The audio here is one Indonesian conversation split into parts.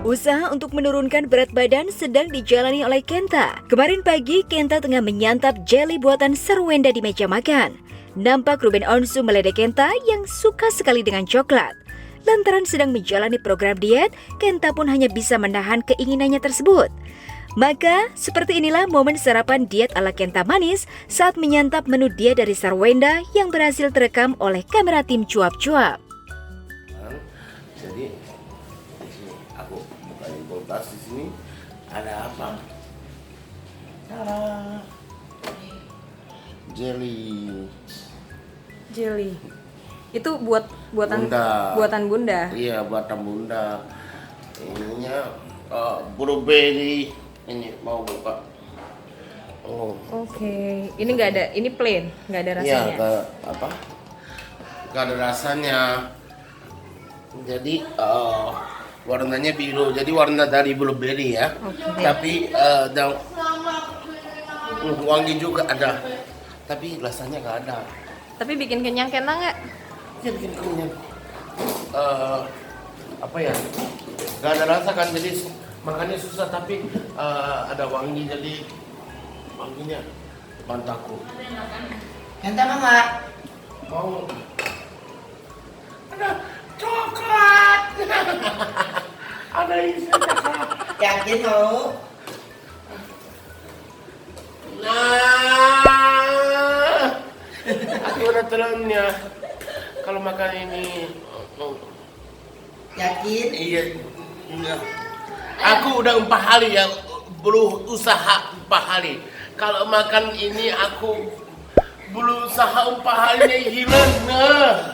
Usaha untuk menurunkan berat badan sedang dijalani oleh Kenta. Kemarin pagi, Kenta tengah menyantap jelly buatan Sarwenda di meja makan. Nampak Ruben Onsu meledek Kenta yang suka sekali dengan coklat. Lantaran sedang menjalani program diet, Kenta pun hanya bisa menahan keinginannya tersebut. Maka, seperti inilah momen sarapan diet ala Kenta manis saat menyantap menu diet dari Sarwenda yang berhasil terekam oleh kamera tim cuap-cuap. Jadi di sini aku bukain kulkas di sini ada apa? Tada! Jelly. Jelly. Itu buatan Bunda. buatan Bunda. Iya, buatan Bunda. Ininya blueberry. Ini mau buka. Oh. Oke. Ini nggak ada, ini plain, nggak ada Iya, rasanya. Gak ada rasanya. Jadi warnanya biru. Jadi warna dari blueberry ya. Oke. Tapi wangi juga ada. Tapi rasanya nggak ada. Tapi bikin kenyang Kenta nggak? Ya bikin kenyang. Apa ya? Nggak ada rasa kan, jadi makannya susah. Tapi ada wangi, jadi wanginya mantapku. Kenta mau nggak? Mau. Ada coklat. Ada isinya coklat. Yakin mau? Nah, aku udah turunnya. Kalau makan ini, Yakin? iya. Aku udah 4 hari ya, berusaha 4 hari. Kalau makan ini aku berusaha 4 harinya hilang. Nah.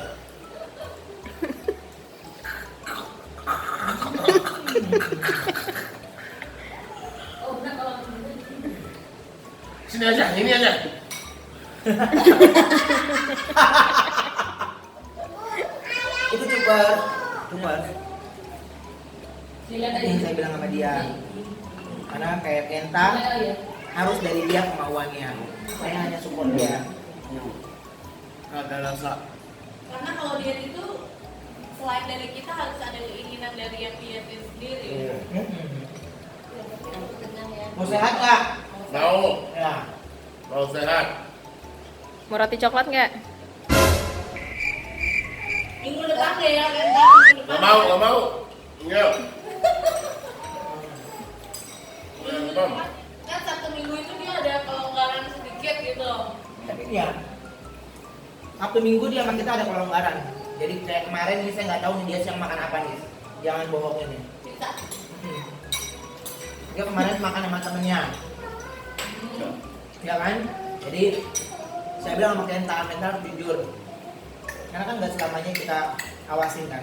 Sini aja, ini aja. Itu cuma yang saya bilang sama dia. Karena kayak Kenta harus dari dia kemauannya. Saya hanya support dia. Ada rasa. Karena kalau diet itu selain dari kita harus ada keinginan dari yang dietin sendiri. Kenyang ya. Mau sehat nggak? Mau, Ya. mau sehat. Mau roti coklat nggak? Minggu depan deh ya, Kenta. Minggu depan. Gak mau, gak mau. Enggak. Minggu depan. Kan Sabtu Minggu itu dia ada kelonggaran sedikit gitu. Tapi ya, Sabtu Minggu dia sama kita ada kelonggaran. Jadi kayak kemarin nih saya nggak tahu nih dia siang makan apa nih. Jangan bohongin nih. Bisa. Dia kemarin makan sama temennya. Ya kan? Jadi saya bilang sama Kenta harus jujur. Karena kan nggak selamanya kita awasin kan.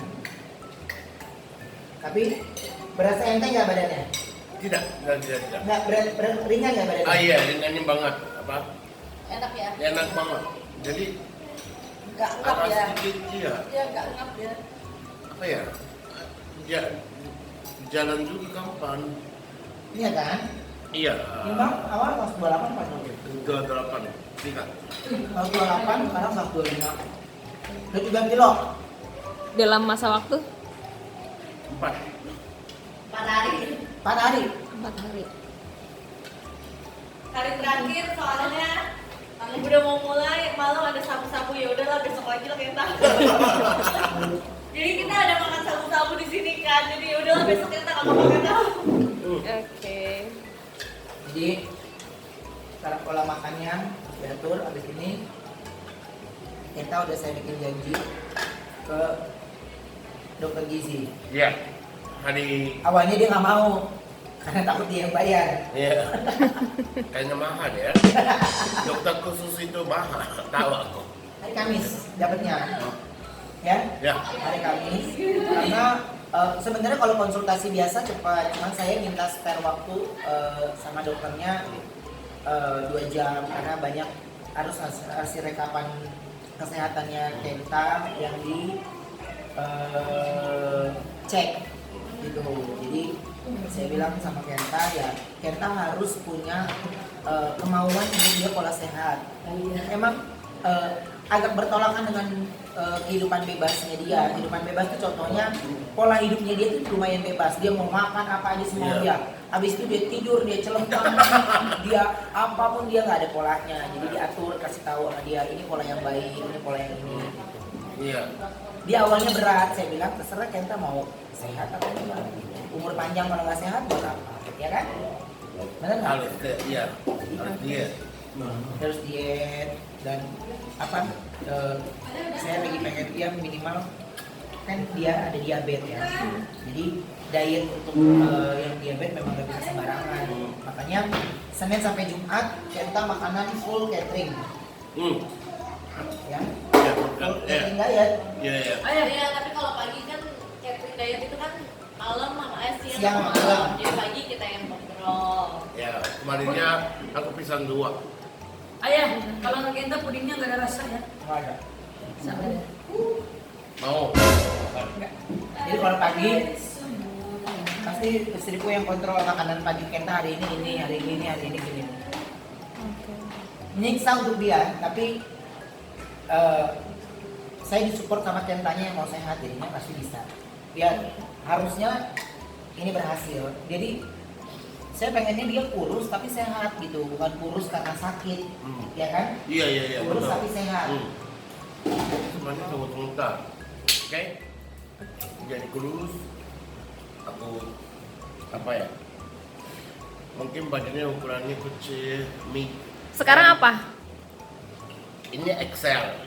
Tapi berasa enteng nggak badannya? Tidak. Nggak berat ringan nggak badannya? Ah iya, ringannya banget. Apa? Enak ya? Enak banget. Jadi Enggak ngap agak ya? sedikit, iya. Iya, enggak ngap ya. Apa ya? Ya, jalan juga kapan? Iya kan? Iya. Timbang awal pas 28 pas nanti. 28. Tidak. Pas 28 sekarang pas 25. Udah 3 kilo. Dalam masa waktu 4. 4 hari. 4 hari. 4 hari. Hari terakhir soalnya udah mau mulai, malam ada sabu-sabu, ya udahlah besok lagi lah Kenta. Jadi kita ada makan sabu-sabu di sini kan, jadi ya udahlah besok kita nggak makan lah. Oke. Jadi cara pola makannya diatur. Abis ini kita udah saya bikin janji ke dokter gizi. Iya. Hari. Awalnya dia nggak mau karena takut dia yang bayar. Iya. Kayaknya mahal ya. Dokter khusus itu mahal. Tahu aku. Hari Kamis dapatnya. Ya? Ya. Hari Kamis. Karena sebenarnya kalau konsultasi biasa cepat, cuman saya minta spare waktu sama dokternya 2 jam karena banyak harus hasil rekapan kesehatannya Kenta yang di cek gitu. Jadi saya bilang sama Kenta ya, Kenta harus punya kemauan untuk dia pola sehat. Emang agak bertolakan dengan kehidupan bebasnya dia. Kehidupan bebas itu contohnya pola hidupnya dia tuh lumayan bebas. Dia mau makan apa aja semua dia. Habis itu dia tidur, dia celempang, dia apapun dia nggak ada polanya. Jadi diatur, kasih tahu sama dia ini pola yang baik, ini pola yang ini. Iya. Dia awalnya berat, saya bilang terserah Kenta mau sehat atau enggak. Umur panjang kalau nggak sehat buat apa? Ya kan? Benar nggak? Harus iya. Harus diet. Terus diet dan apa? Saya lagi pengen dia minimal kan dia ada diabetes ya. Jadi diet untuk yang diabetes memang nggak bisa sembarangan. Makanya Senin sampai Jumat Kenta makanan full catering. Ya. Iya, Full catering diet. Iya, iya. Iya, tapi kalau pagi kan catering diet itu kan malam sama Siang sama malam. Jadi pagi kita yang ngobrol. Ya, kemarinnya aku pisang 2. Ayah, kalau nggak Kenta pudingnya nggak ada rasa ya? Nggak ada. Sama ya. Mau. Jadi kalau pagi pasti istriku yang kontrol makanan pagi Kenta hari ini, hari ini gini. Nyiksa untuk dia, tapi saya disupport sama Kentanya yang mau sehat, jadinya pasti bisa. Ya harusnya ini berhasil. Jadi saya pengennya dia kurus tapi sehat gitu, bukan kurus karena sakit, ya kan? Iya. Kurus betul. tapi sehat. Semuanya tunggu ntar. Oke? Jadi kurus. Aku apa ya? Mungkin badannya ukurannya kecil, Sekarang apa? Ini XL.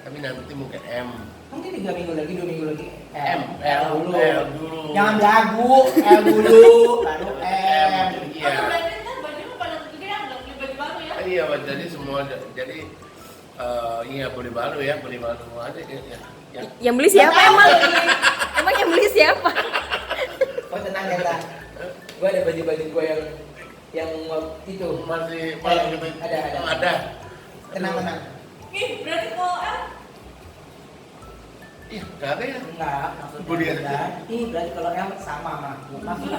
Tapi nanti mungkin M. Mungkin 3 minggu lagi, 2 minggu lagi L dulu. Jangan belagu, L dulu, baru M. Iya. Oh, berarti kan bajunya pada gede ya, nggak beli baju baru ya? Iya, jadi semua jadi iya beli baru ya, beli baru aja ya. Yang beli siapa emang? Emang yang beli siapa? Oh tenang Kenta, gue ada baju-baju gue yang itu Masih ada. Tenang. Ih, berarti kalau Iya, enggak ada ya. Enggak, maksudnya Budi beda. aja. Ih, berarti kalau L sama sama aku. Maksudnya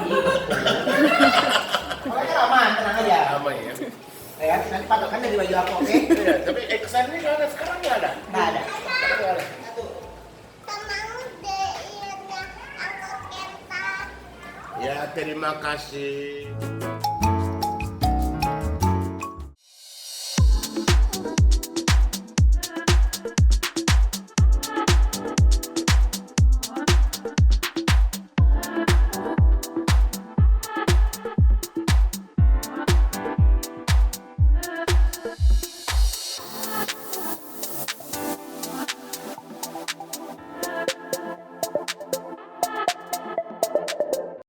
pokoknya aman, tenang aja. Sama ya. Ya, nanti patokan dari baju aku, oke? Iya, tapi XL ini nggak ada sekarang nggak ada. Nggak ada. Sekarang nggak ada. Ya, terima kasih.